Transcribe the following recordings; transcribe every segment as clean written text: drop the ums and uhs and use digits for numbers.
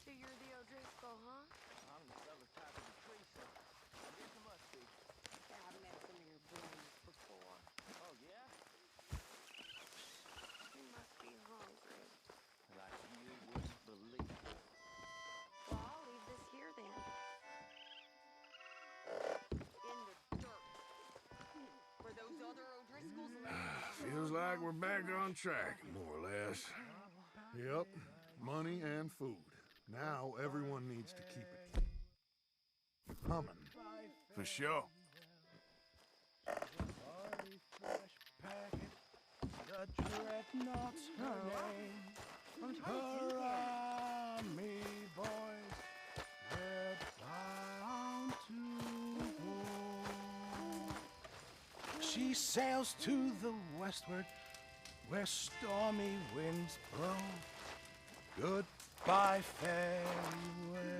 So you're the O'Driscoll, huh? I'm the other type of the tree, so I guess it must be. Yeah, I've met some of your boys before. Oh, yeah? You must be hungry. Like you wouldn't believe. Well, I'll leave this here then. In the dirt. Where those other O'Driscolls left. Feels like we're back on track, more or less. Yep, money and food. Now everyone needs to keep it humming. For sure. The dreadnought's her name. Her army boys, we're bound to go. She sails to the westward, where stormy winds blow. Goodbye, farewell,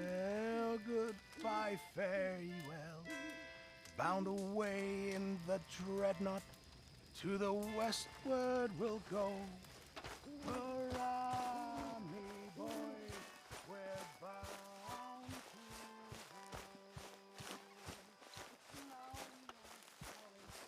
goodbye, farewell. Bound away in the dreadnought, to the westward we'll go. Hurrah, me boys, we're bound to go. Now we are falling.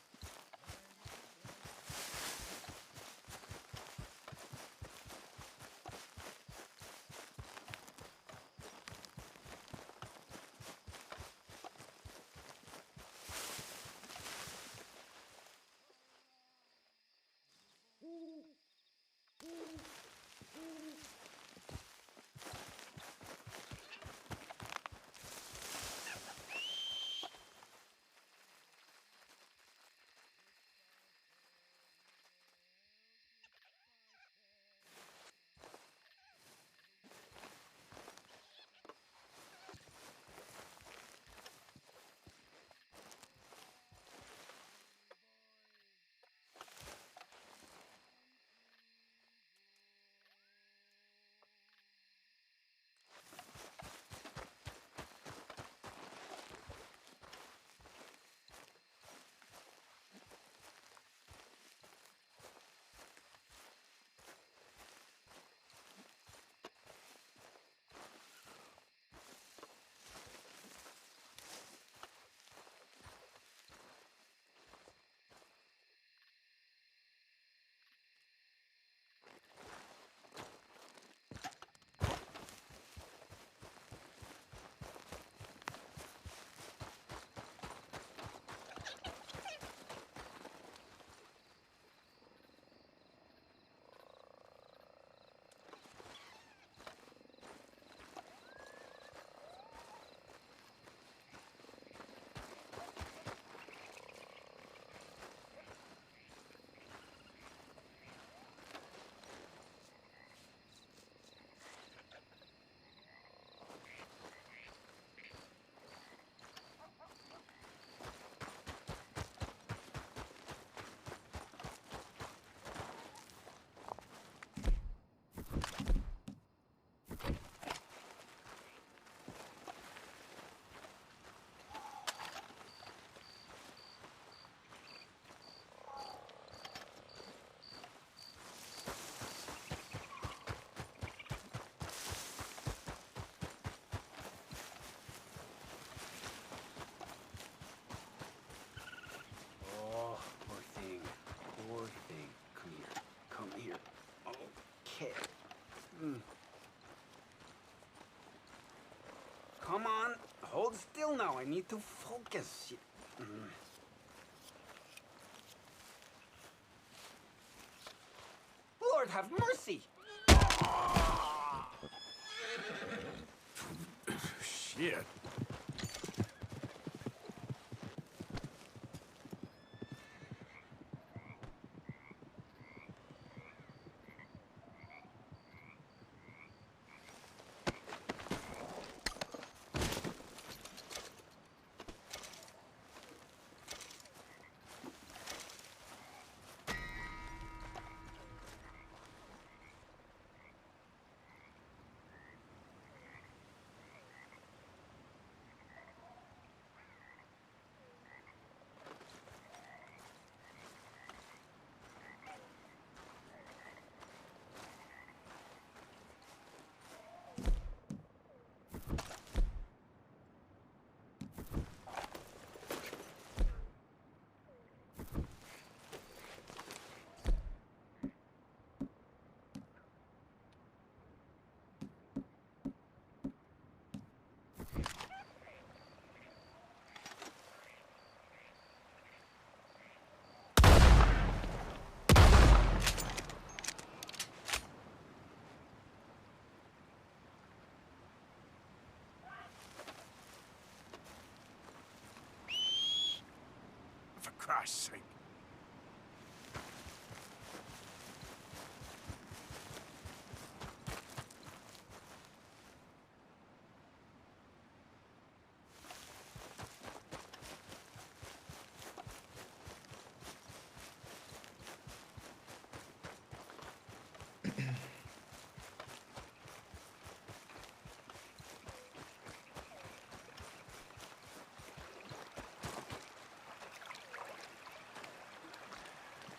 I need to focus. Lord have mercy! Shit. For Christ's sake.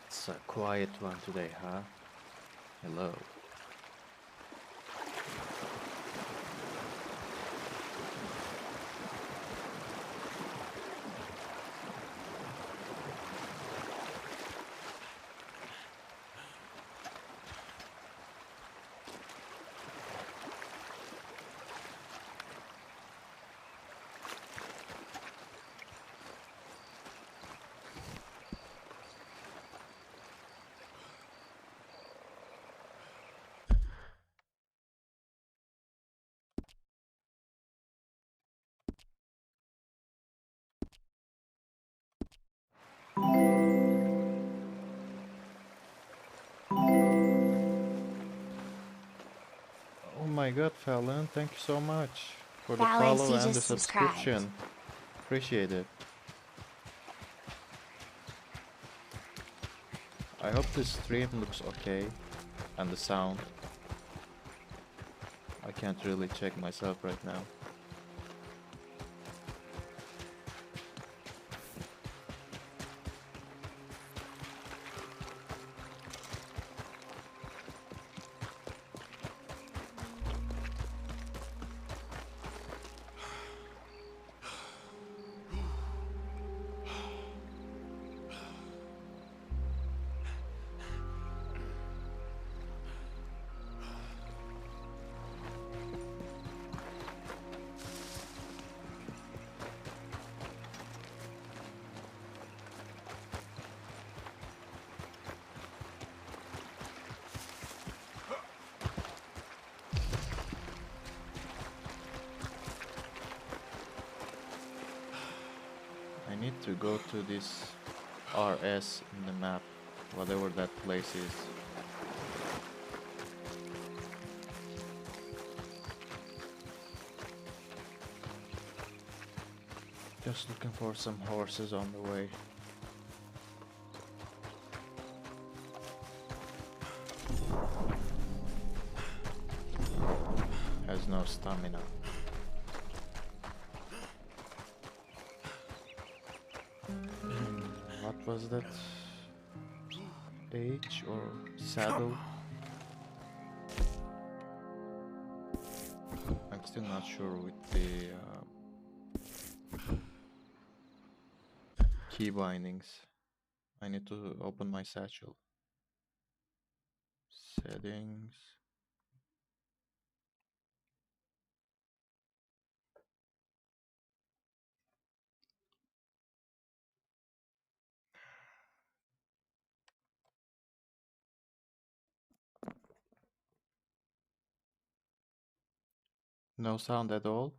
It's a quiet one today, huh? Hello. Oh my god, Fallon, thank you so much for the Fallon, follow you and the just subscribed. subscription. Appreciate it. I hope the stream looks okay and the sound. I can't really check myself right now. I need to go to this RS in the map, whatever that place is. Just looking for some horses on the way. Has no stamina. What was that? H or saddle? I'm still not sure with the key bindings. I need to open my satchel. Settings. No sound at all?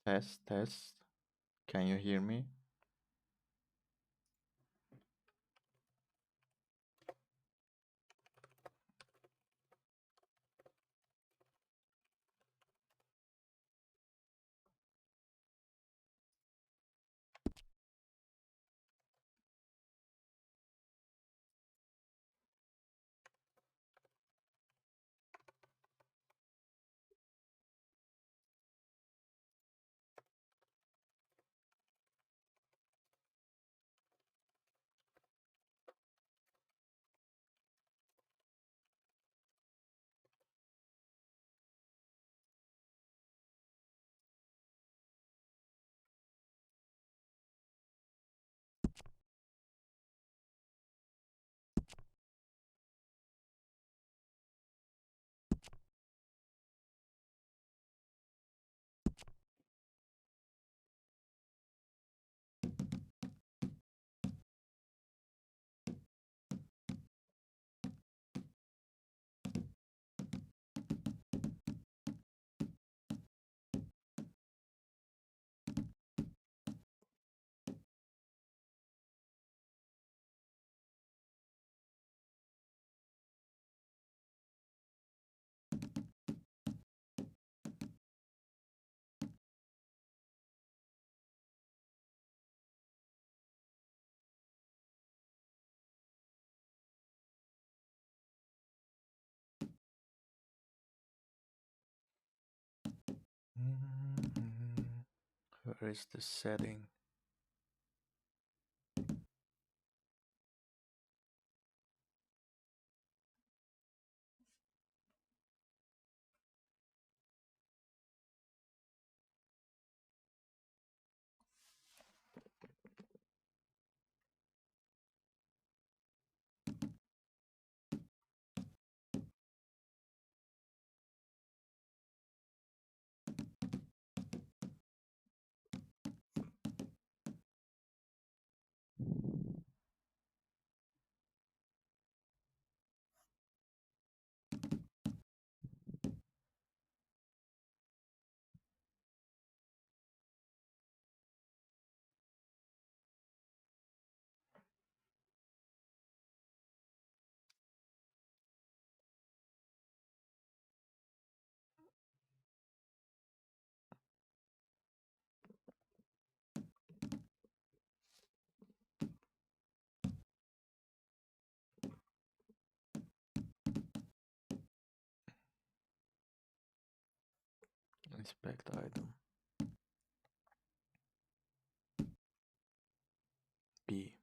Test, test. Can you hear me? Where is the setting? Inspect item. B.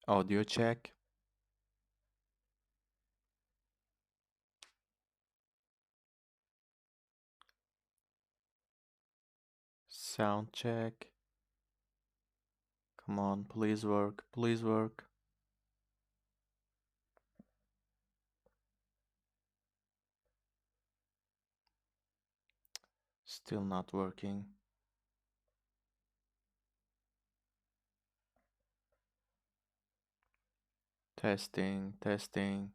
Audio check. Sound check. Come on, please work, please work. Still not working. Testing, testing.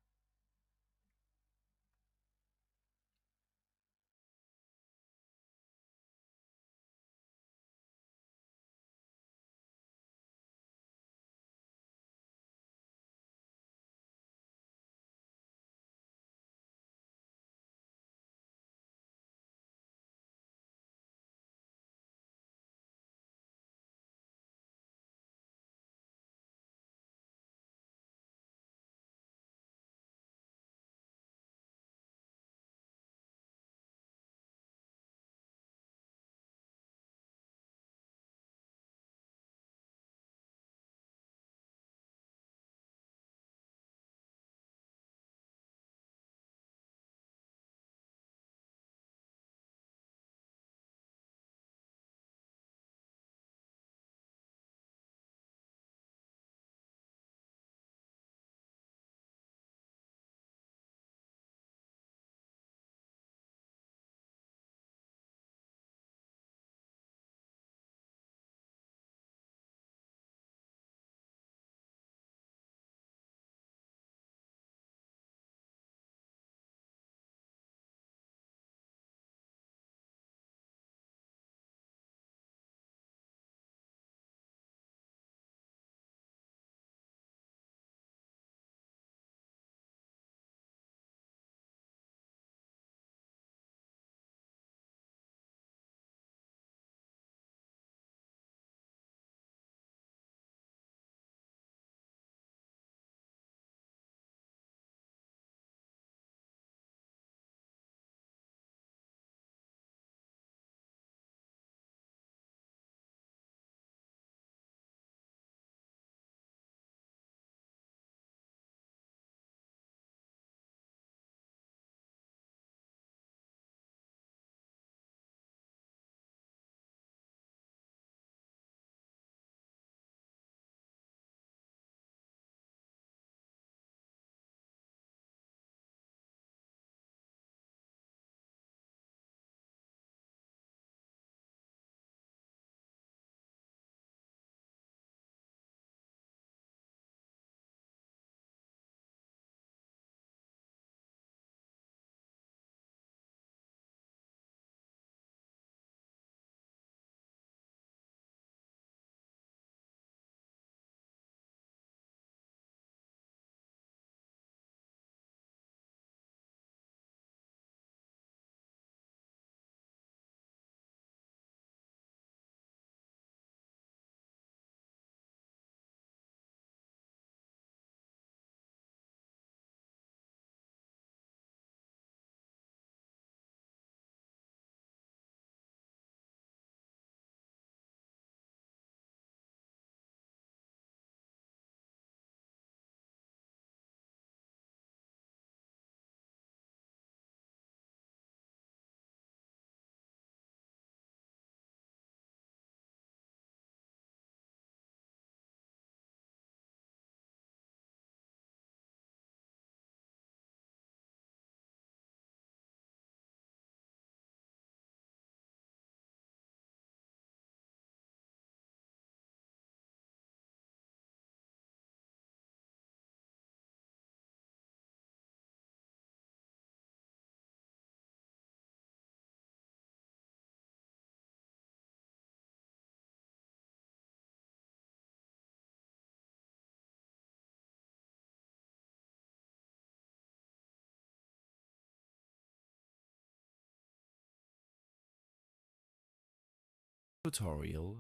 Tutorial,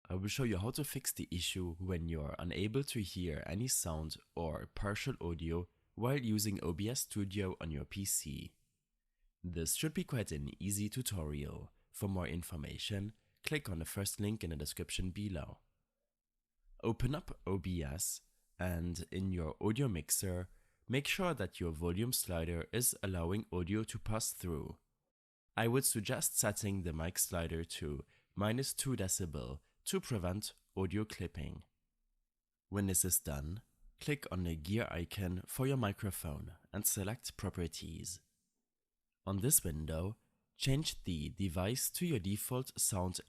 I will show you how to fix the issue when you are unable to hear any sound or partial audio while using OBS Studio on your PC. This should be quite an easy tutorial. For more information, click on the first link in the description below. Open up OBS and in your audio mixer, make sure that your volume slider is allowing audio to pass through. I would suggest setting the mic slider to -2 dB to prevent audio clipping. When this is done, click on the gear icon for your microphone and select Properties. On this window, change the device to your default sound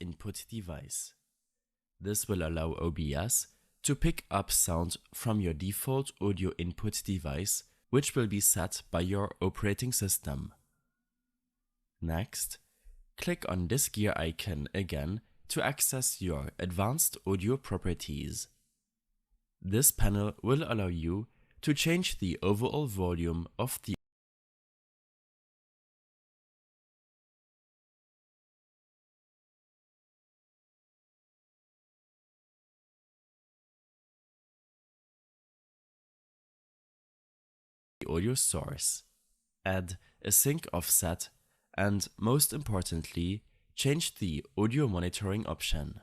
input device. This will allow OBS to pick up sound from your default audio input device, which will be set by your operating system. Next, click on this gear icon again to access your advanced audio properties. This panel will allow you to change the overall volume of the audio source, add a sync offset, and most importantly, change the audio monitoring option.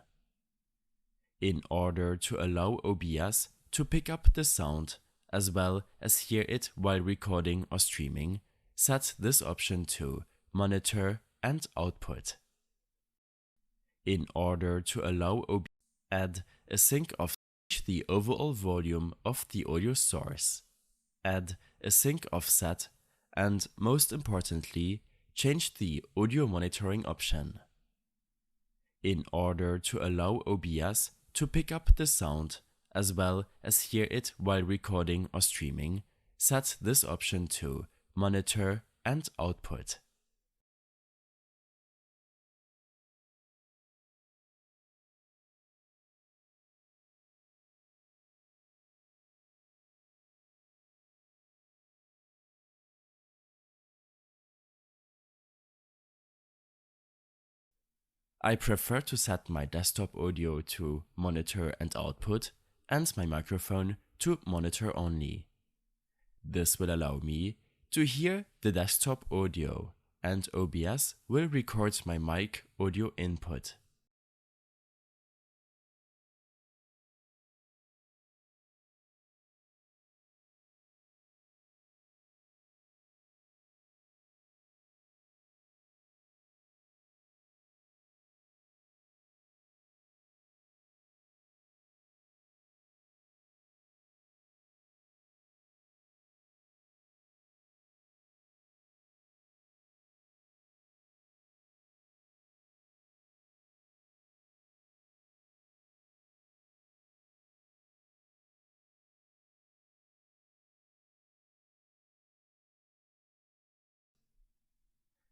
In order to allow OBS to pick up the sound as well as hear it while recording or streaming, set this option to Monitor and Output. In order to allow OBS, add a sync offset, the overall volume of the audio source, add a sync offset, and most importantly, change the audio monitoring option. In order to allow OBS to pick up the sound as well as hear it while recording or streaming, set this option to Monitor and Output. I prefer to set my desktop audio to Monitor and Output and my microphone to Monitor only. This will allow me to hear the desktop audio, and OBS will record my mic audio input.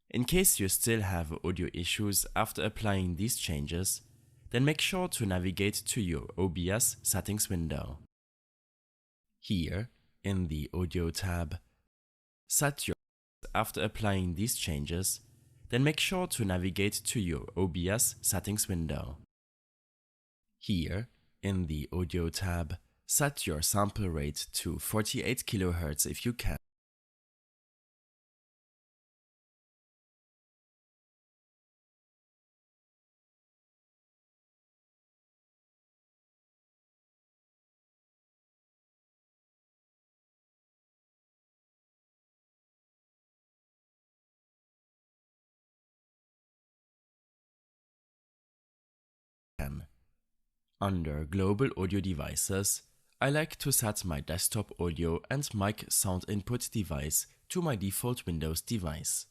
In case you still have audio issues after applying these changes, then make sure to navigate to your OBS settings window. Here, in the Audio tab, set your after applying these changes, then make sure to navigate to your OBS settings window. Here, in the Audio tab, set your sample rate to 48 kHz if you can. Under Global Audio Devices, I like to set my desktop audio and mic sound input device to my default Windows device.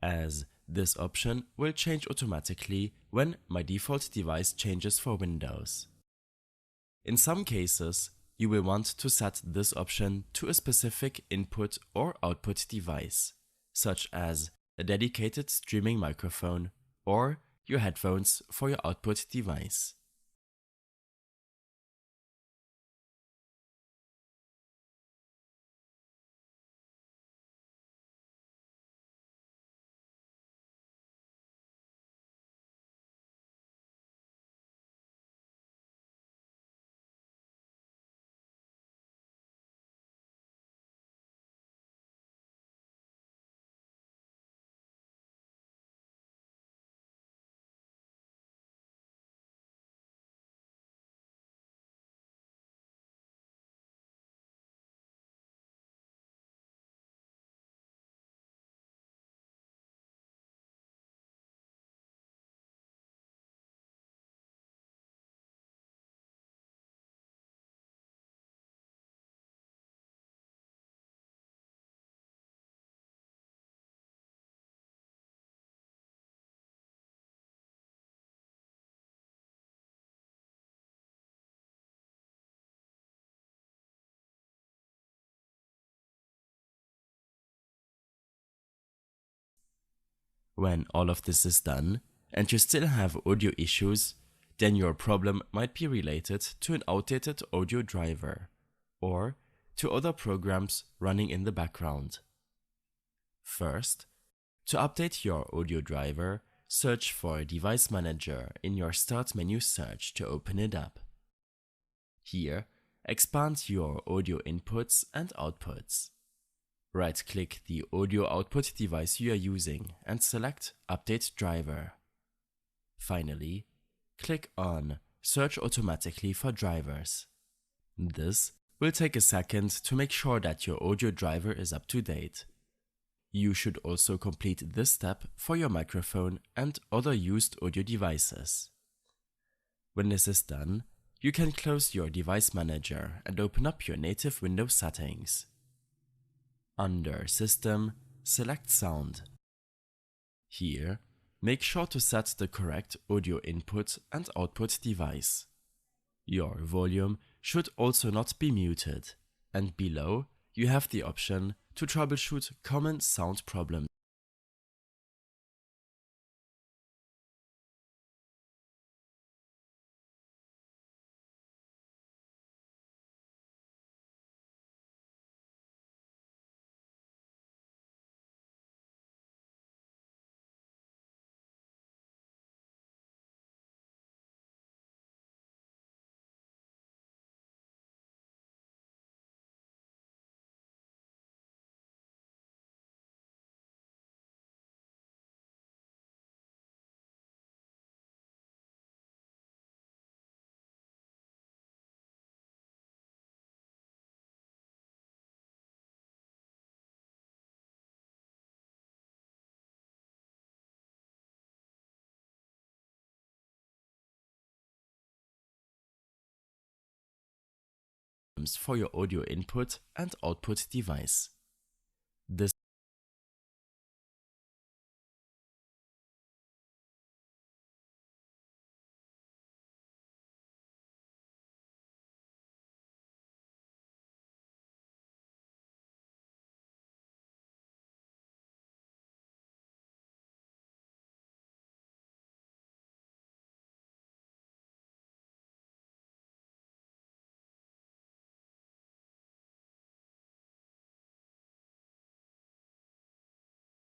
as this option will change automatically when my default device changes for Windows. In some cases, you will want to set this option to a specific input or output device, such as a dedicated streaming microphone or your headphones for your output device. When all of this is done and you still have audio issues, then your problem might be related to an outdated audio driver or to other programs running in the background. First, to update your audio driver, search for Device Manager in your Start menu search to open it up. Here, expand your audio inputs and outputs. Right-click the audio output device you are using and select Update Driver. Finally, click on Search automatically for drivers. This will take a second to make sure that your audio driver is up to date. You should also complete this step for your microphone and other used audio devices. When this is done, you can close your Device Manager and open up your native Windows settings. Under System, select Sound. Here, make sure to set the correct audio input and output device. Your volume should also not be muted, and below you have the option to troubleshoot common sound problems. For your audio input and output device.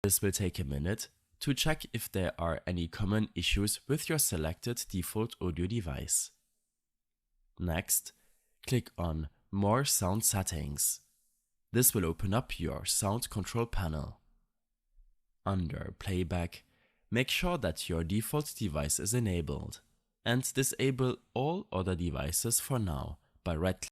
This will take a minute to check if there are any common issues with your selected default audio device. Next, click on More Sound Settings. This will open up your sound control panel. Under Playback, make sure that your default device is enabled, and disable all other devices for now by right-clicking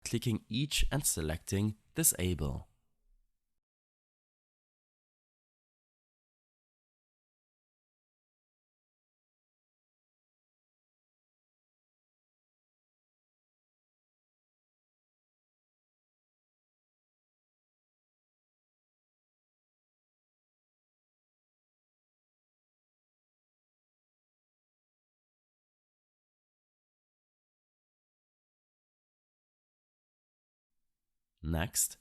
right-clicking each and selecting Disable. Next,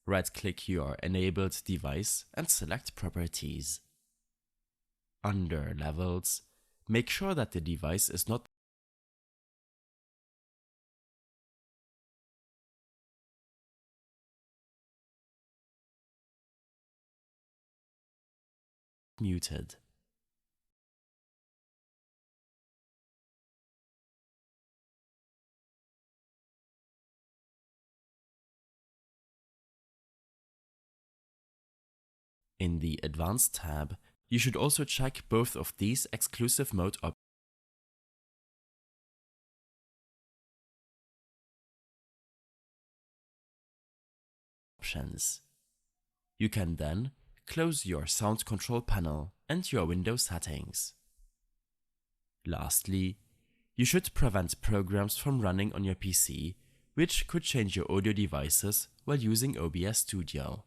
right-click your enabled device and select Properties. Under Levels, make sure that the device is not muted. In the Advanced tab, you should also check both of these exclusive mode options. You can then close your sound control panel and your window settings. Lastly, you should prevent programs from running on your PC which could change your audio devices while using OBS Studio.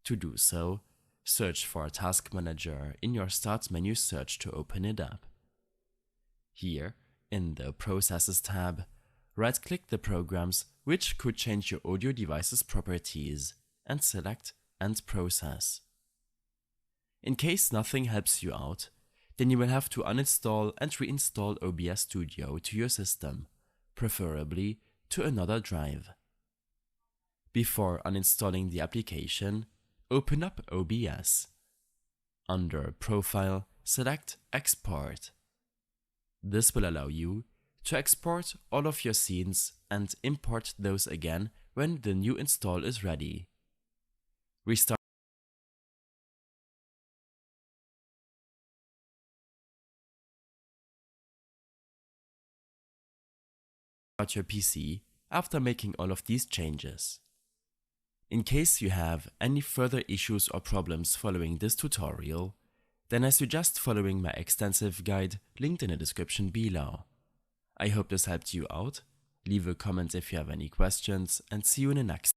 To do so, search for Task Manager in your Start menu search to open it up. Here, in the Processes tab, right-click the programs which could change your audio device's properties and select End Process. In case nothing helps you out, then you will have to uninstall and reinstall OBS Studio to your system, preferably to another drive. Before uninstalling the application, open up OBS. Under Profile, select Export. This will allow you to export all of your scenes and import those again when the new install is ready. Restart your PC after making all of these changes. In case you have any further issues or problems following this tutorial, then I suggest following my extensive guide linked in the description below. I hope this helped you out. Leave a comment if you have any questions, and see you in the next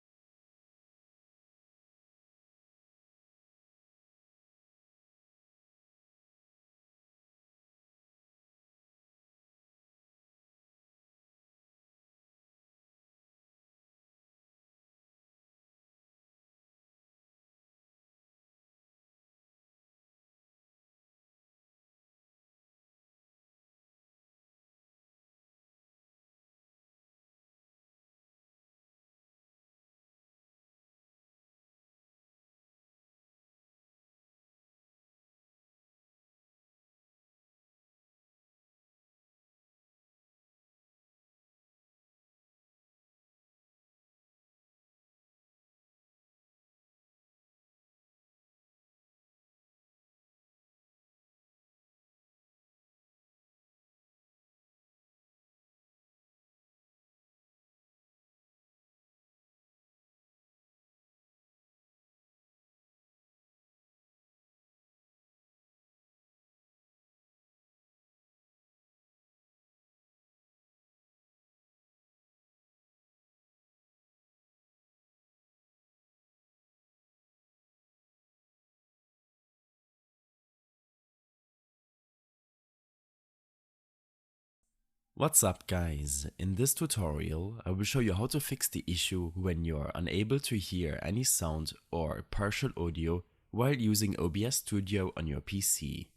What's up guys, in this tutorial I will show you how to fix the issue when you're unable to hear any sound or partial audio while using OBS Studio on your PC.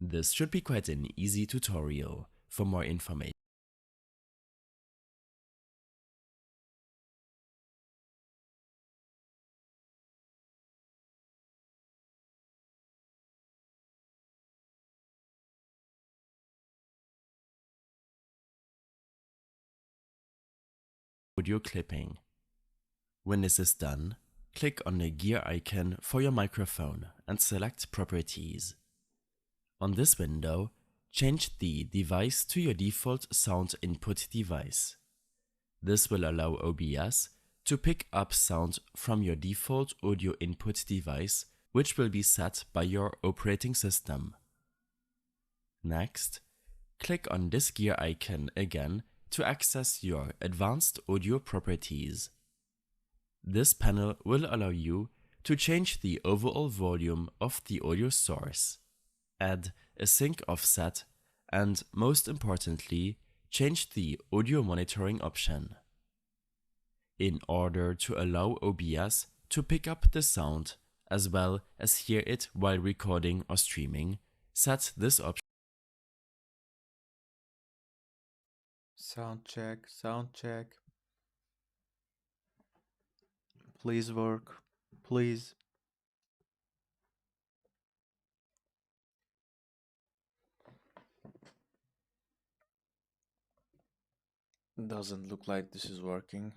This should be quite an easy tutorial. For more information, audio clipping. When this is done, click on the gear icon for your microphone and select Properties. On this window, change the device to your default sound input device. This will allow OBS to pick up sound from your default audio input device, which will be set by your operating system. Next, click on this gear icon again to access your advanced audio properties. This panel will allow you to change the overall volume of the audio source, add a sync offset, and most importantly, change the audio monitoring option. In order to allow OBS to pick up the sound as well as hear it while recording or streaming, set this option. Sound check. Please work, please. Doesn't look like this is working.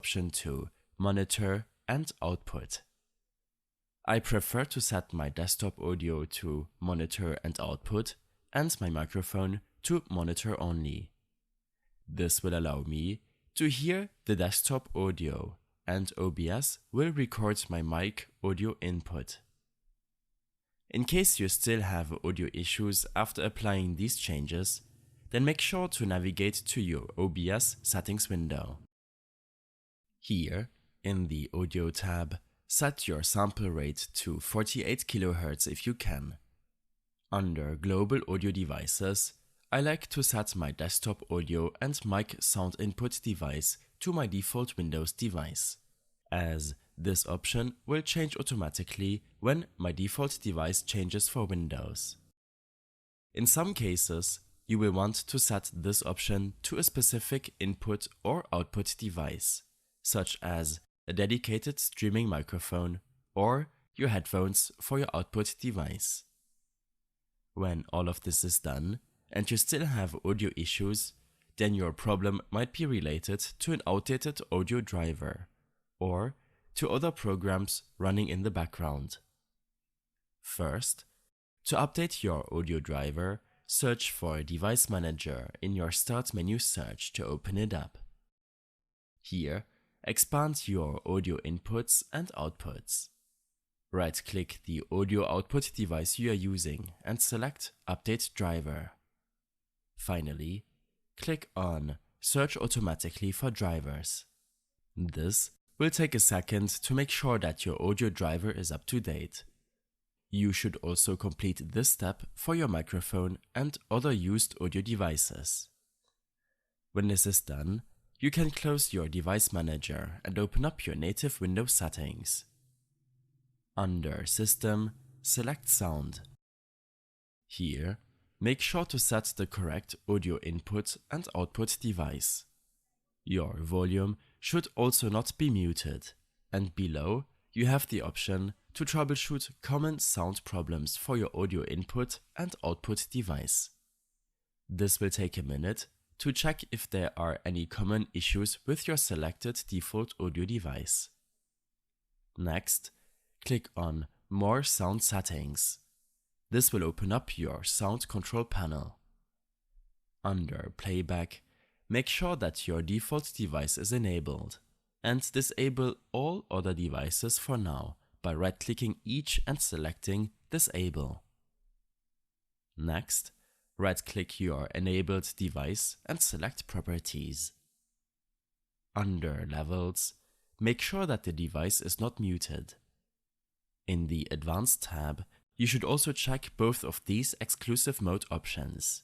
Option 2, Monitor and Output. I prefer to set my desktop audio to Monitor and Output and my microphone to Monitor only. This will allow me to hear the desktop audio, and OBS will record my mic audio input. In case you still have audio issues after applying these changes, then make sure to navigate to your OBS settings window. Here, in the Audio tab, set your sample rate to 48 kHz if you can. Under Global Audio Devices, I like to set my desktop audio and mic sound input device to my default Windows device, as this option will change automatically when my default device changes for Windows. In some cases, you will want to set this option to a specific input or output device, such as a dedicated streaming microphone or your headphones for your output device. When all of this is done and you still have audio issues, then your problem might be related to an outdated audio driver or to other programs running in the background. First, to update your audio driver, search for Device Manager in your Start menu search to open it up. Here, expand your audio inputs and outputs. Right-click the audio output device you are using and select Update Driver. Finally, click on Search automatically for drivers. This will take a second to make sure that your audio driver is up to date. You should also complete this step for your microphone and other used audio devices. When this is done, you can close your Device Manager and open up your native Windows settings. Under System, select Sound. Here, make sure to set the correct audio input and output device. Your volume should also not be muted, and below you have the option to troubleshoot common sound problems for your audio input and output device. This will take a minute to check if there are any common issues with your selected default audio device. Next, click on More Sound Settings. This will open up your sound control panel. Under Playback, make sure that your default device is enabled, and disable all other devices for now by right-clicking each and selecting Disable. Next, right-click your enabled device and select Properties. Under Levels, make sure that the device is not muted. In the Advanced tab, you should also check both of these exclusive mode options.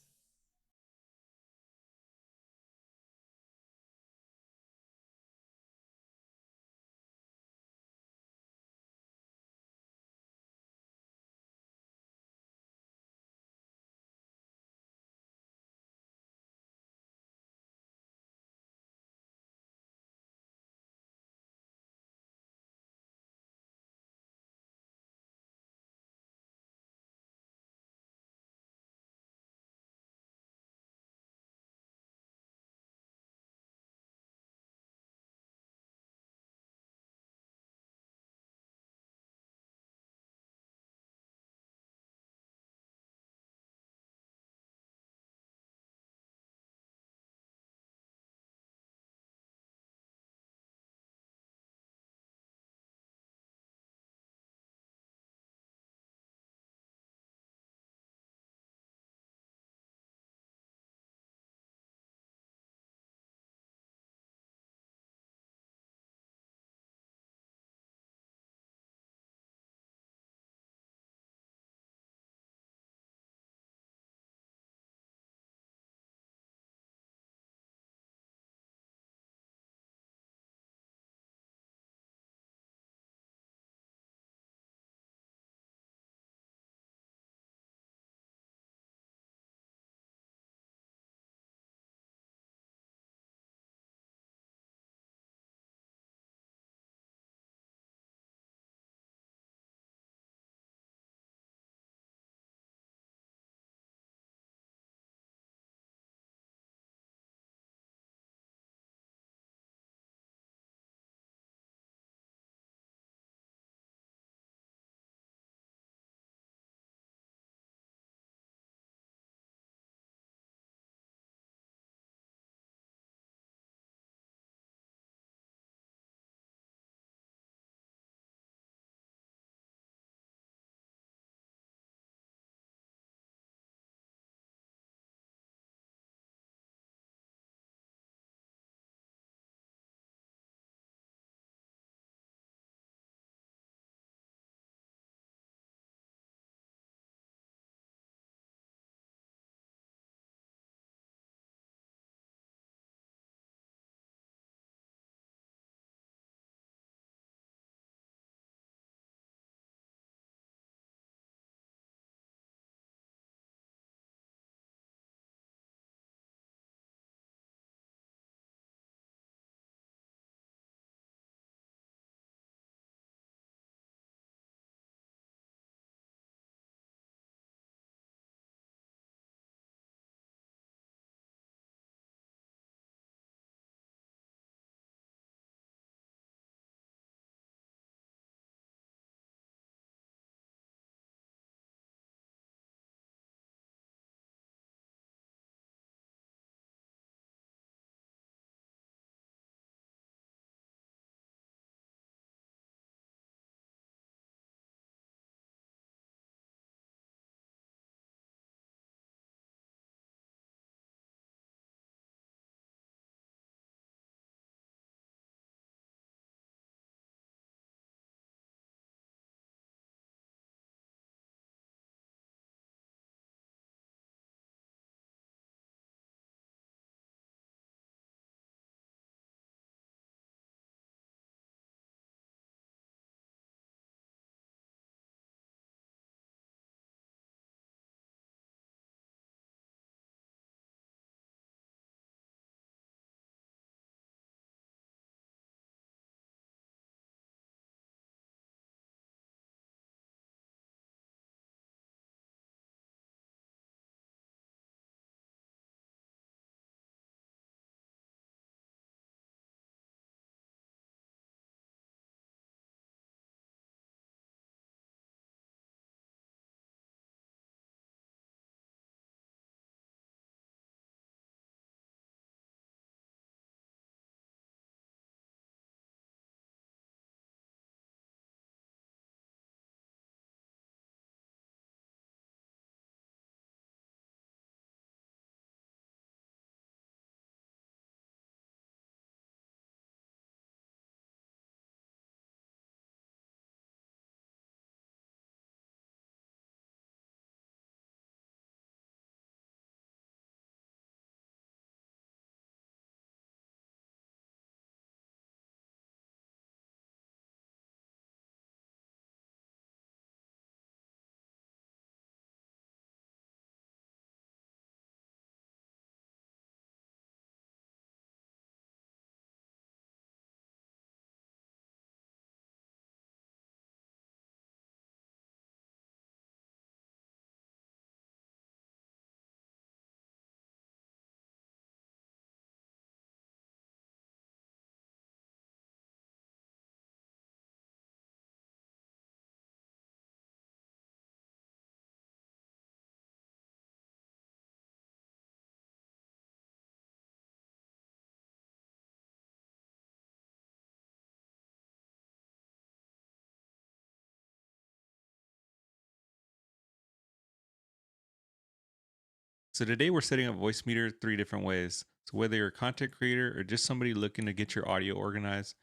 So today we're setting up voice meter 3 different ways. So whether you're a content creator or just somebody looking to get your audio organized,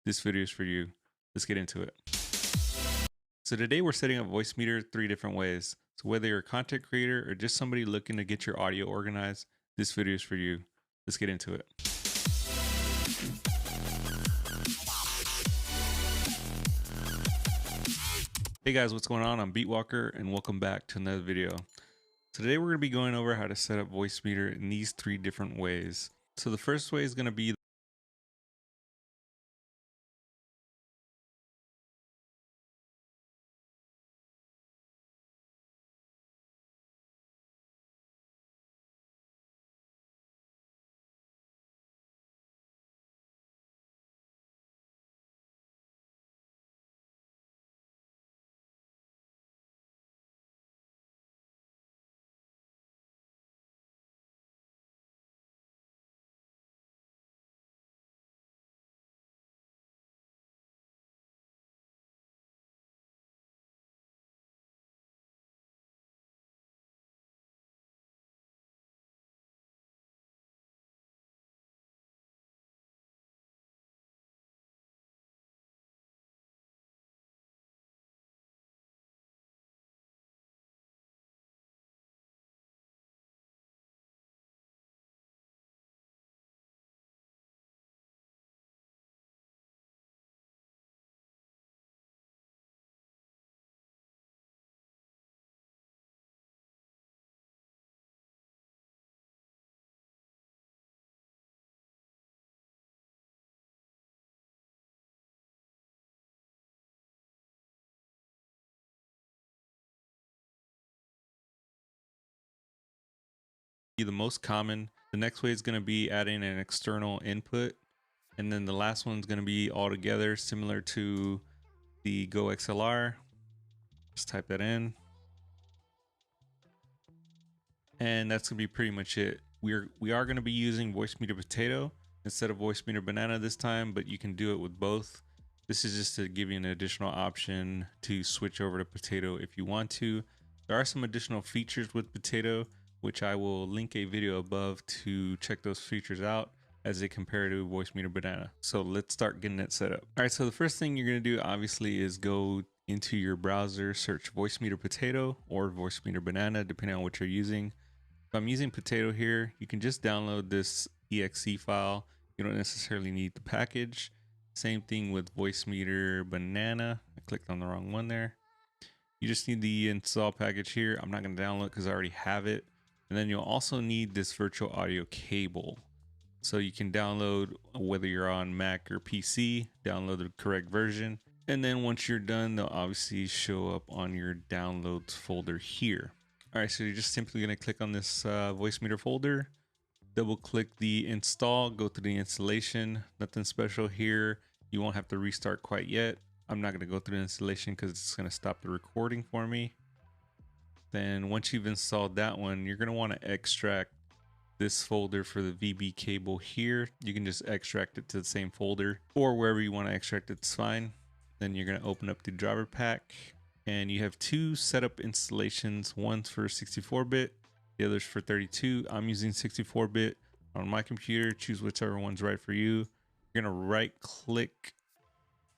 this video is for you. Let's get into it. So today we're setting up voice meter 3 different ways. So whether you're a content creator or just somebody looking to get your audio organized, this video is for you. Let's get into it. Hey guys, what's going on? I'm Beatwalker and welcome back to another video. So today we're going to be going over how to set up voice meter in these 3 different ways. So the first way is going to be the most common. The next way is going to be adding an external input. And then the last one's going to be all together similar to the Go XLR. Just type that in. And that's going to be pretty much it. We are going to be using voice meter potato instead of voice meter banana this time, but you can do it with both. This is just to give you an additional option to switch over to potato if you want to. There are some additional features with potato, which I will link a video above to check those features out as they compare to voice meter banana. So let's start getting it set up. All right, so the first thing you're going to do obviously is go into your browser, search voice meter potato or voice meter banana, depending on what you're using. If I'm using potato here, you can just download this exe file. You don't necessarily need the package. Same thing with voice meter banana. I clicked on the wrong one there. You just need the install package here. I'm not going to download because I already have it. And then you'll also need this virtual audio cable. So you can download, whether you're on Mac or PC, download the correct version. And then once you're done, they'll obviously show up on your downloads folder here. All right, so you're just simply going to click on this voice meter folder, double click the install, go through the installation. Nothing special here. You won't have to restart quite yet. I'm not going to go through the installation because it's going to stop the recording for me. Then once you've installed that one, you're going to want to extract this folder for the VB cable here. You can just extract it to the same folder or wherever you want to extract it's fine. Then you're going to open up the driver pack and you have 2 setup installations. One's for 64-bit, the other's for 32. I'm using 64-bit on my computer. Choose whichever one's right for you. You're going to right click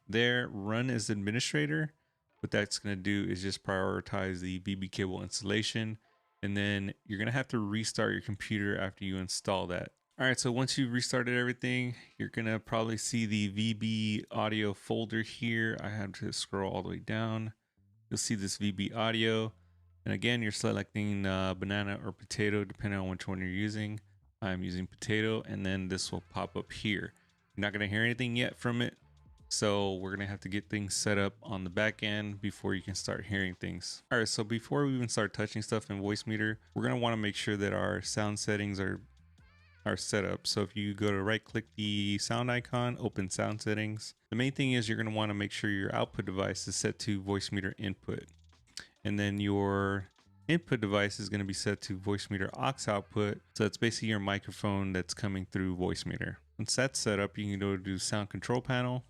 there, run as administrator. What that's going to do is just prioritize the VB cable installation, and then you're going to have to restart your computer after you install that. All right, so once you've restarted everything, you're going to probably see the VB audio folder here. I have to scroll all the way down. You'll see this VB audio, and again, you're selecting banana or potato depending on which one you're using. I'm using potato, and then this will pop up here. You're not going to hear anything yet from it. So we're going to have to get things set up on the back end before you can start hearing things. All right, so before we even start touching stuff in voice meter, we're going to want to make sure that our sound settings are set up. So if you go to right click the sound icon, open sound settings. The main thing is you're going to want to make sure your output device is set to voice meter input. And then your input device is going to be set to voice meter aux output. So that's basically your microphone that's coming through voice meter. Once that's set up, you can go to sound control panel.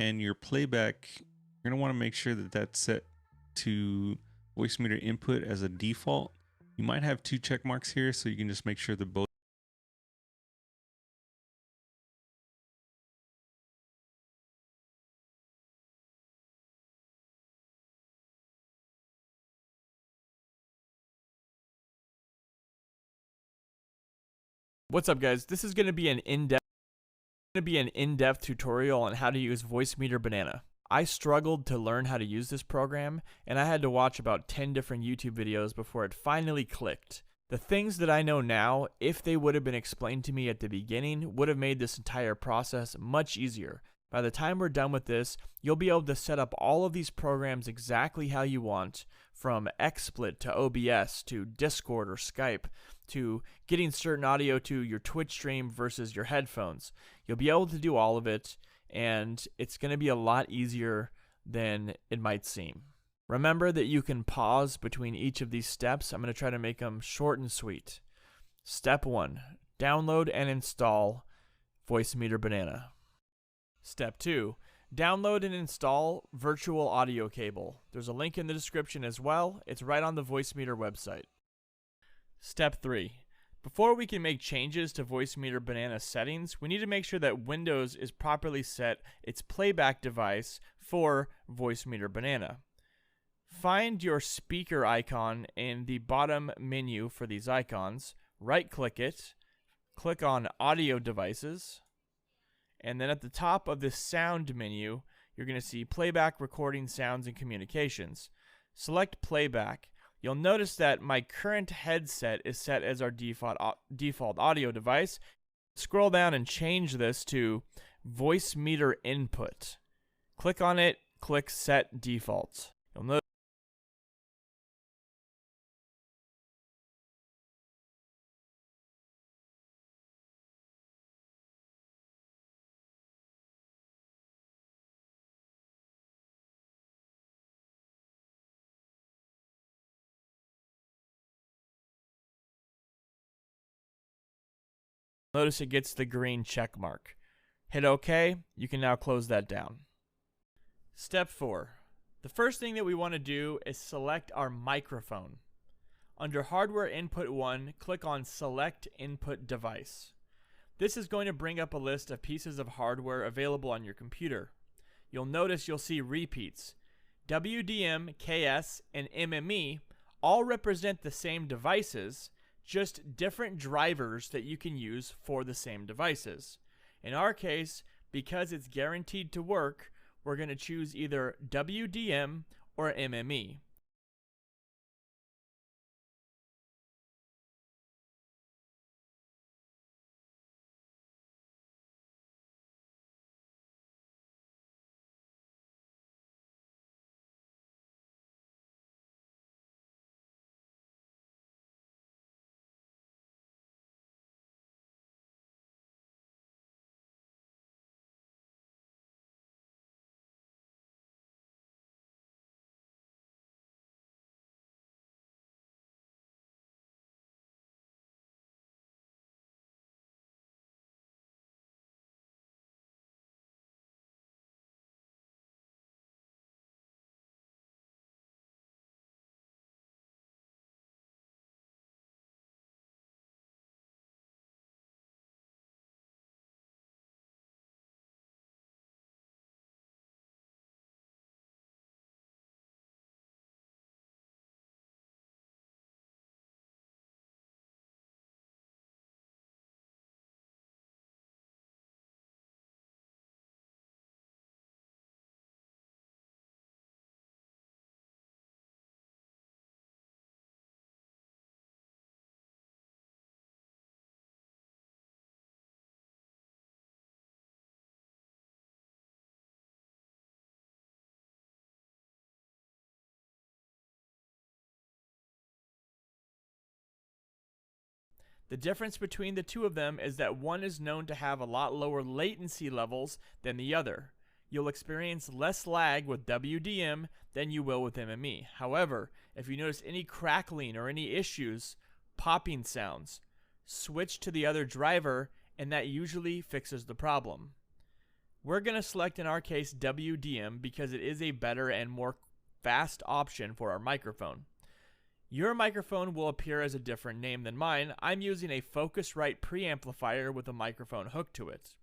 And your playback, you're going to want to make sure that that's set to voice meter input as a default. You might have 2 check marks here, so you can just make sure that both. What's up, guys? This is going to be an in-depth tutorial on how to use Voicemeeter Banana. I struggled to learn how to use this program, and I had to watch about 10 different YouTube videos before it finally clicked. The things that I know now, if they would have been explained to me at the beginning, would have made this entire process much easier. By the time we're done with this, you'll be able to set up all of these programs exactly how you want, from XSplit to OBS to Discord or Skype to getting certain audio to your Twitch stream versus your headphones. You'll be able to do all of it, and it's going to be a lot easier than it might seem. Remember that you can pause between each of these steps. I'm going to try to make them short and sweet. Step 1, download and install Voicemeeter Banana. Step 2, download and install Virtual Audio Cable. There's a link in the description as well. It's right on the Voicemeeter website. Step 3, before we can make changes to Voicemeeter Banana settings, we need to make sure that Windows is properly set its playback device for Voicemeeter Banana. Find your speaker icon in the bottom menu for these icons, right-click it, click on Audio Devices, and then at the top of this sound menu, you're going to see Playback, Recording, Sounds, and Communications. Select Playback. You'll notice that my current headset is set as our default audio device. Scroll down and change this to Voicemeeter Input. Click on it, click Set Default. You'll notice it gets the green check mark. Hit OK. You can now close that down. Step 4. The first thing that we want to do is select our microphone. Under Hardware Input 1, click on Select Input Device. This is going to bring up a list of pieces of hardware available on your computer. You'll notice you'll see repeats. WDM, KS, and MME all represent the same devices, just different drivers that you can use for the same devices. In our case, because it's guaranteed to work, we're going to choose either WDM or MME. The difference between the two of them is that one is known to have a lot lower latency levels than the other. You'll experience less lag with WDM than you will with MME. However, if you notice any crackling or any issues, popping sounds, switch to the other driver, and that usually fixes the problem. We're going to select, in our case, WDM because it is a better and more vast option for our microphone. Your microphone will appear as a different name than mine. I'm using a Focusrite preamplifier with a microphone hooked to it.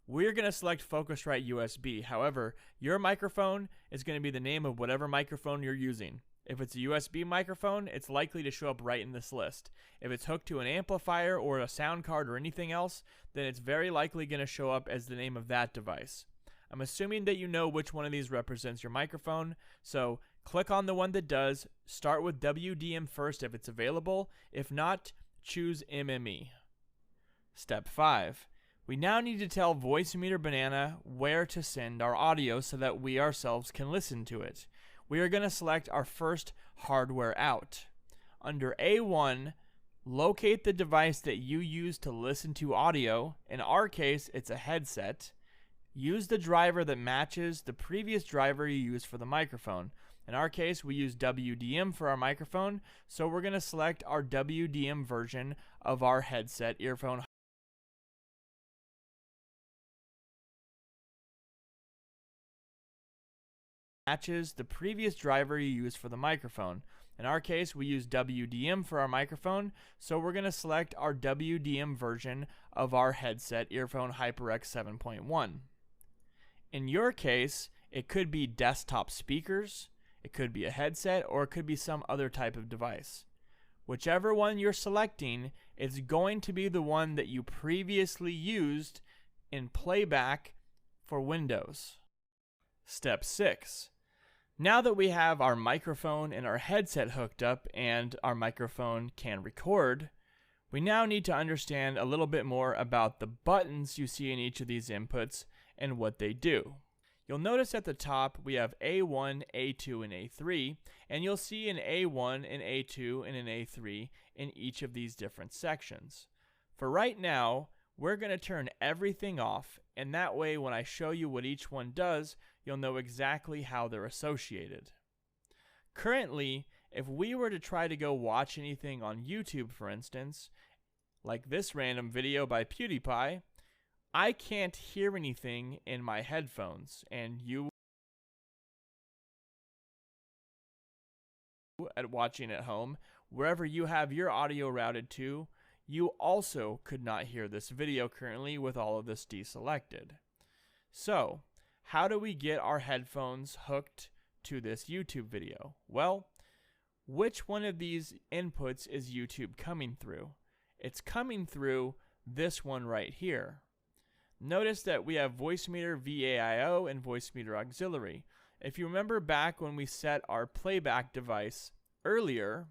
We're going to select Focusrite USB. However, your microphone is going to be the name of whatever microphone you're using. If it's a USB microphone, it's likely to show up right in this list. If it's hooked to an amplifier or a sound card or anything else, then it's very likely going to show up as the name of that device. I'm assuming that you know which one of these represents your microphone, so click on the one that does. Start with WDM first if it's available. If not, choose MME. Step 5. We now need to tell Voicemeeter Banana where to send our audio so that we ourselves can listen to it. We are going to select our first hardware out. Under A1, locate the device that you use to listen to audio. In our case, it's a headset. Use the driver that matches the previous driver you used for the microphone. In our case, we use WDM for our microphone, so we're going to select our WDM version of our headset earphone. Matches the previous driver you used for the microphone. In our case, we use WDM for our microphone, so we're going to select our WDM version of our headset earphone HyperX 7.1. In your case, it could be desktop speakers, it could be a headset, or it could be some other type of device. Whichever one you're selecting is going to be the one that you previously used in playback for Windows. Step 6. Now that we have our microphone and our headset hooked up and our microphone can record, we now need to understand a little bit more about the buttons you see in each of these inputs and what they do. You'll notice at the top we have A1, A2, and A3, and you'll see an A1, an A2, and an A3 in each of these different sections. For right now, we're going to turn everything off, and that way when I show you what each one does, you'll know exactly how they're associated. Currently, if we were to try to go watch anything on YouTube, for instance, like this random video by PewDiePie, I can't hear anything in my headphones, and you at watching at home, wherever you have your audio routed to, you also could not hear this video currently with all of this deselected. So, how do we get our headphones hooked to this YouTube video? Well, which one of these inputs is YouTube coming through? It's coming through this one right here. Notice that we have Voicemeeter VAIO and Voicemeeter Auxiliary. If you remember back when we set our playback device earlier,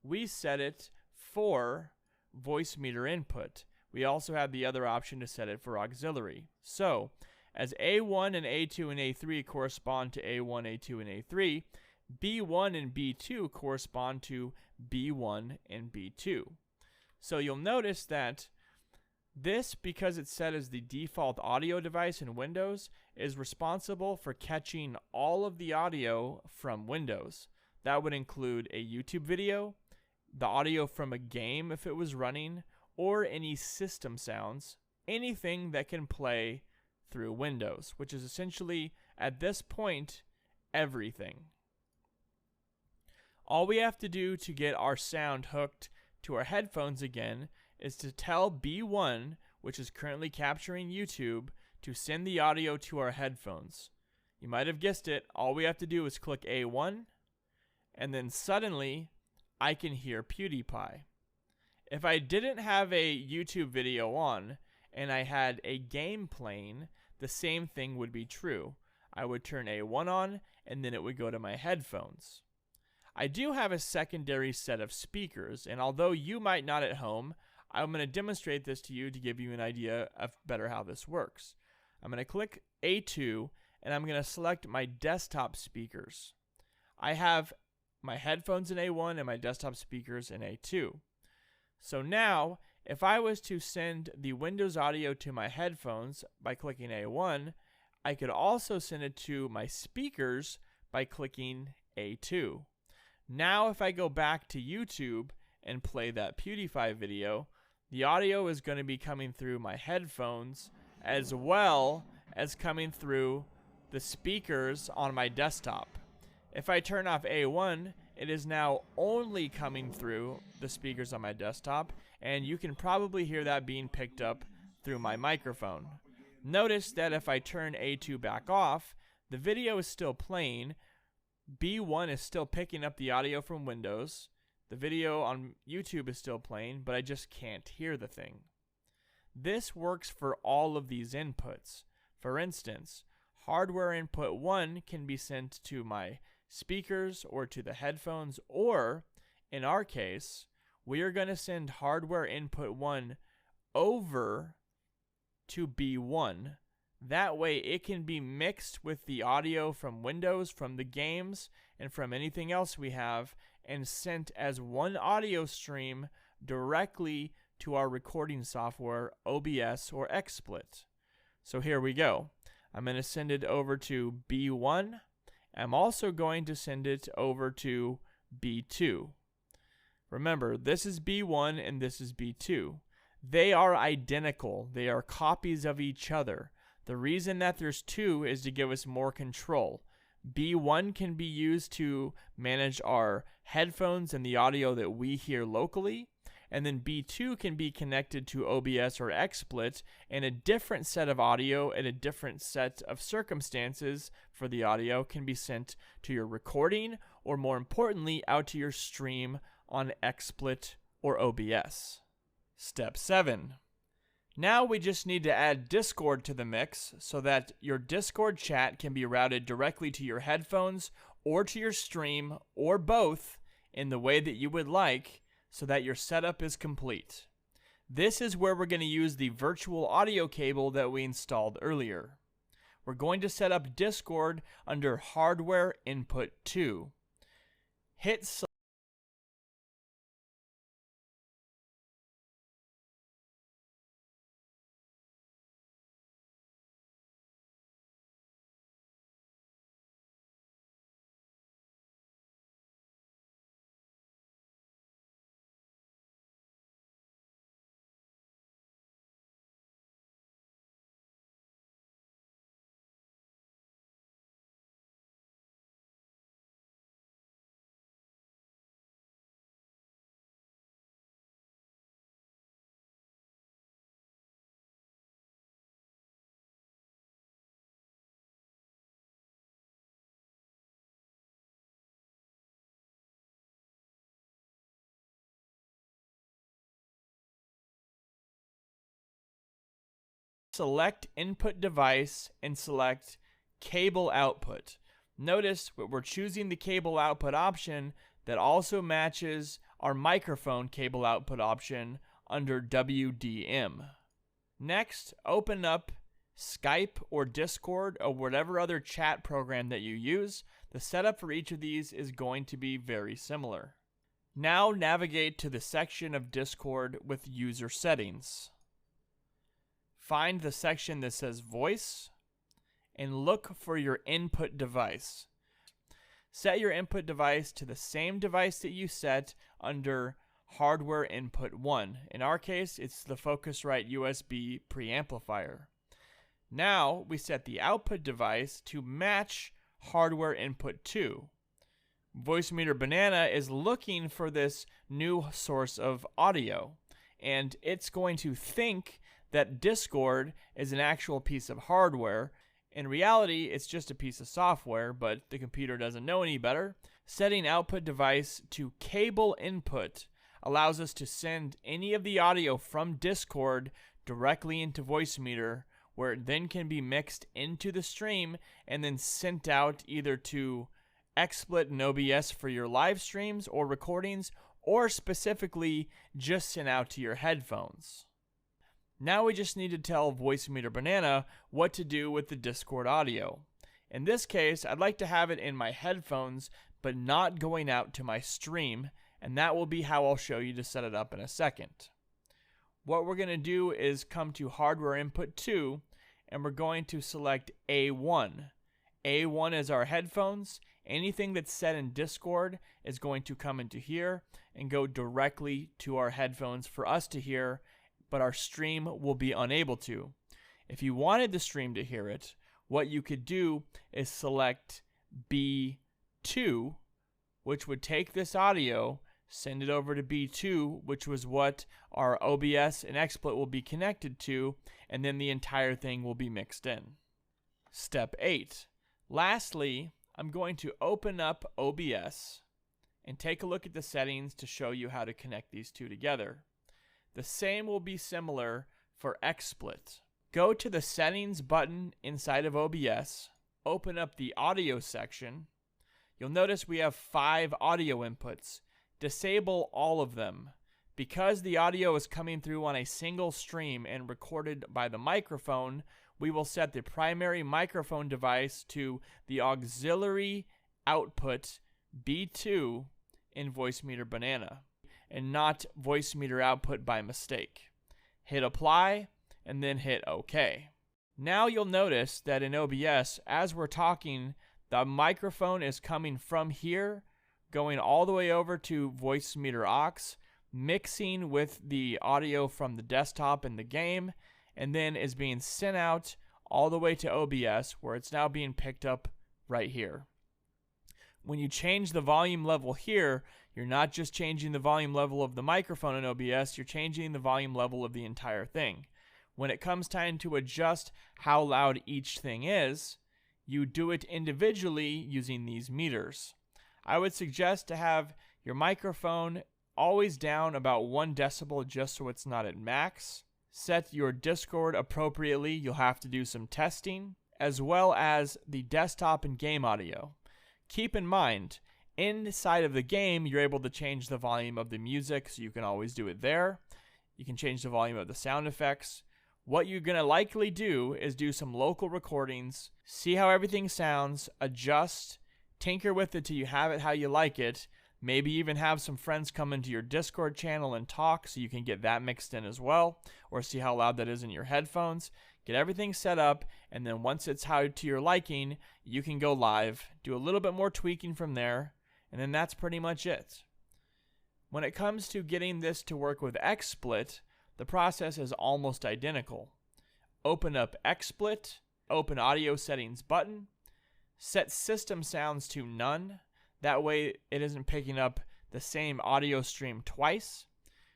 we set it for Voicemeeter input. We also have the other option to set it for auxiliary. So, as A1 and A2 and A3 correspond to A1, A2, and A3, B1 and B2 correspond to B1 and B2. So you'll notice that this, because it's set as the default audio device in Windows, is responsible for catching all of the audio from Windows. That would include a YouTube video, the audio from a game if it was running, or any system sounds, anything that can play through Windows, which is essentially, at this point, everything. All we have to do to get our sound hooked to our headphones again is to tell B1, which is currently capturing YouTube, to send the audio to our headphones. You might have guessed it, all we have to do is click A1, and then suddenly I can hear PewDiePie. If I didn't have a YouTube video on and I had a game playing, the same thing would be true. I would turn A1 on and then it would go to my headphones. I do have a secondary set of speakers, and although you might not at home, I'm going to demonstrate this to you to give you an idea of better how this works. I'm going to click A2 and I'm going to select my desktop speakers. I have my headphones in A1 and my desktop speakers in A2. So now, if I was to send the Windows audio to my headphones by clicking A1, I could also send it to my speakers by clicking A2. Now if I go back to YouTube and play that PewDiePie video, the audio is going to be coming through my headphones as well as coming through the speakers on my desktop. If I turn off A1, it is now only coming through the speakers on my desktop, and you can probably hear that being picked up through my microphone. Notice that if I turn A2 back off, the video is still playing. B1 is still picking up the audio from Windows. The video on YouTube is still playing, but I just can't hear the thing. This works for all of these inputs. For instance, hardware input 1 can be sent to my speakers or to the headphones, or in our case, we are going to send hardware input 1 over to B1. That way it can be mixed with the audio from Windows, from the games, and from anything else we have, and sent as one audio stream directly to our recording software, OBS or XSplit. So here we go. I'm going to send it over to B1. I'm also going to send it over to B2. Remember, this is B1 and this is B2. They are identical. They are copies of each other. The reason that there's two is to give us more control. B1 can be used to manage our headphones and the audio that we hear locally, and then B2 can be connected to OBS or XSplit, and a different set of audio and a different set of circumstances for the audio can be sent to your recording, or more importantly, out to your stream on XSplit or OBS. Step 7. Now we just need to add Discord to the mix so that your Discord chat can be routed directly to your headphones or to your stream, or both, in the way that you would like, so that your setup is complete. This is where we're going to use the virtual audio cable that we installed earlier. We're going to set up Discord under Hardware Input 2. Hit select input device and select cable output. Notice that we're choosing the cable output option that also matches our microphone cable output option under WDM. Next, open up Skype or Discord or whatever other chat program that you use. The setup for each of these is going to be very similar. Now navigate to the section of Discord with user settings. Find the section that says voice and look for your input device. Set your input device to the same device that you set under hardware input 1. In our case, it's the Focusrite USB preamplifier. Now we set the output device to match hardware input 2. Voicemeeter Banana is looking for this new source of audio, and it's going to think that Discord is an actual piece of hardware. In reality, it's just a piece of software, but the computer doesn't know any better. Setting output device to cable input allows us to send any of the audio from Discord directly into Voicemeeter, where it then can be mixed into the stream and then sent out either to XSplit and OBS for your live streams or recordings, or specifically just sent out to your headphones. Now we just need to tell Voicemeeter Banana what to do with the Discord audio. In this case, I'd like to have it in my headphones, but not going out to my stream, and that will be how I'll show you to set it up in a second. What we're going to do is come to Hardware Input 2, and we're going to select A1. A1 is our headphones. Anything that's set in Discord is going to come into here and go directly to our headphones for us to hear, but our stream will be unable to. If you wanted the stream to hear it, what you could do is select B2. 2, which would take this audio, send it over to B2, which was what our OBS and XSplit will be connected to, and then the entire thing will be mixed in. Step 8. Lastly, I'm going to open up OBS and take a look at the settings to show you how to connect these two together. The same will be similar for XSplit. Go to the settings button inside of OBS, open up the audio section. You'll notice we have 5 audio inputs. Disable all of them. Because the audio is coming through on a single stream and recorded by the microphone, we will set the primary microphone device to the auxiliary output B2 in Voicemeeter Banana, and not Voicemeeter output by mistake. Hit apply, and then hit OK. Now you'll notice that in OBS, as we're talking, the microphone is coming from here, going all the way over to Voicemeeter aux, mixing with the audio from the desktop in the game, and then is being sent out all the way to OBS, where it's now being picked up right here. When you change the volume level here, you're not just changing the volume level of the microphone in OBS, you're changing the volume level of the entire thing. When it comes time to adjust how loud each thing is, you do it individually using these meters. I would suggest to have your microphone always down about 1 decibel just so it's not at max. Set your Discord appropriately. You'll have to do some testing, as well as the desktop and game audio. Keep in mind, inside of the game, you're able to change the volume of the music, so you can always do it there. You can change the volume of the sound effects. What you're going to likely do is do some local recordings, see how everything sounds, adjust, tinker with it till you have it how you like it. Maybe even have some friends come into your Discord channel and talk so you can get that mixed in as well, or see how loud that is in your headphones. Get everything set up, and then once it's how to your liking, you can go live, do a little bit more tweaking from there, and then that's pretty much it. When it comes to getting this to work with XSplit, the process is almost identical. Open up XSplit, open audio settings button, set system sounds to none. That way it isn't picking up the same audio stream twice.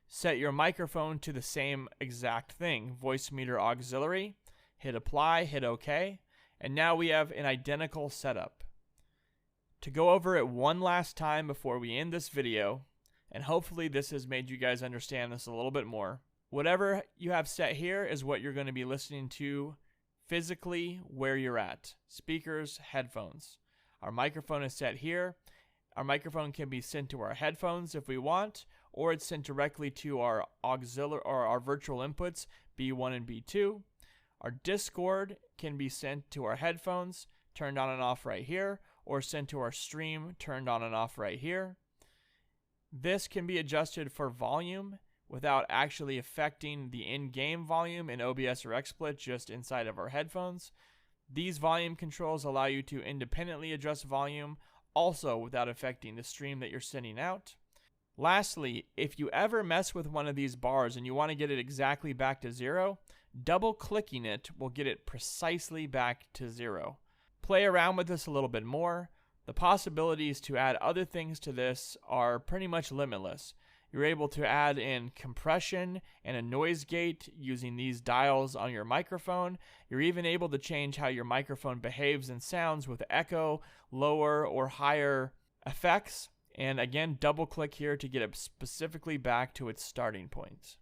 Set your microphone to the same exact thing, Voicemeeter auxiliary. Hit apply, hit OK, and now we have an identical setup. To go over it one last time before we end this video, and hopefully this has made you guys understand this a little bit more. Whatever you have set here is what you're going to be listening to physically where you're at. Speakers, headphones. Our microphone is set here. Our microphone can be sent to our headphones if we want, or it's sent directly to our auxiliary or our virtual inputs, B1 and B2. Our Discord can be sent to our headphones, turned on and off right here, or sent to our stream, turned on and off right here. This can be adjusted for volume without actually affecting the in-game volume in OBS or XSplit, just inside of our headphones. These volume controls allow you to independently adjust volume, also without affecting the stream that you're sending out. Lastly, if you ever mess with one of these bars and you want to get it exactly back to 0, double-clicking it will get it precisely back to 0. Play around with this a little bit more. The possibilities to add other things to this are pretty much limitless. You're able to add in compression and a noise gate using these dials on your microphone. You're even able to change how your microphone behaves and sounds with echo, lower or higher effects. And again, double click here to get it specifically back to its starting point.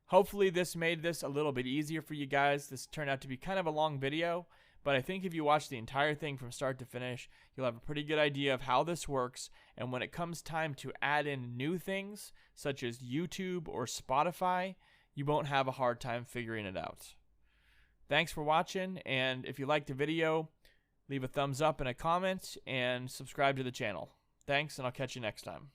Hopefully this made this a little bit easier for you guys. This turned out to be kind of a long video, but I think if you watch the entire thing from start to finish, you'll have a pretty good idea of how this works. And when it comes time to add in new things, such as YouTube or Spotify, you won't have a hard time figuring it out. Thanks for watching, and if you liked the video, leave a thumbs up and a comment, and subscribe to the channel. Thanks, and I'll catch you next time.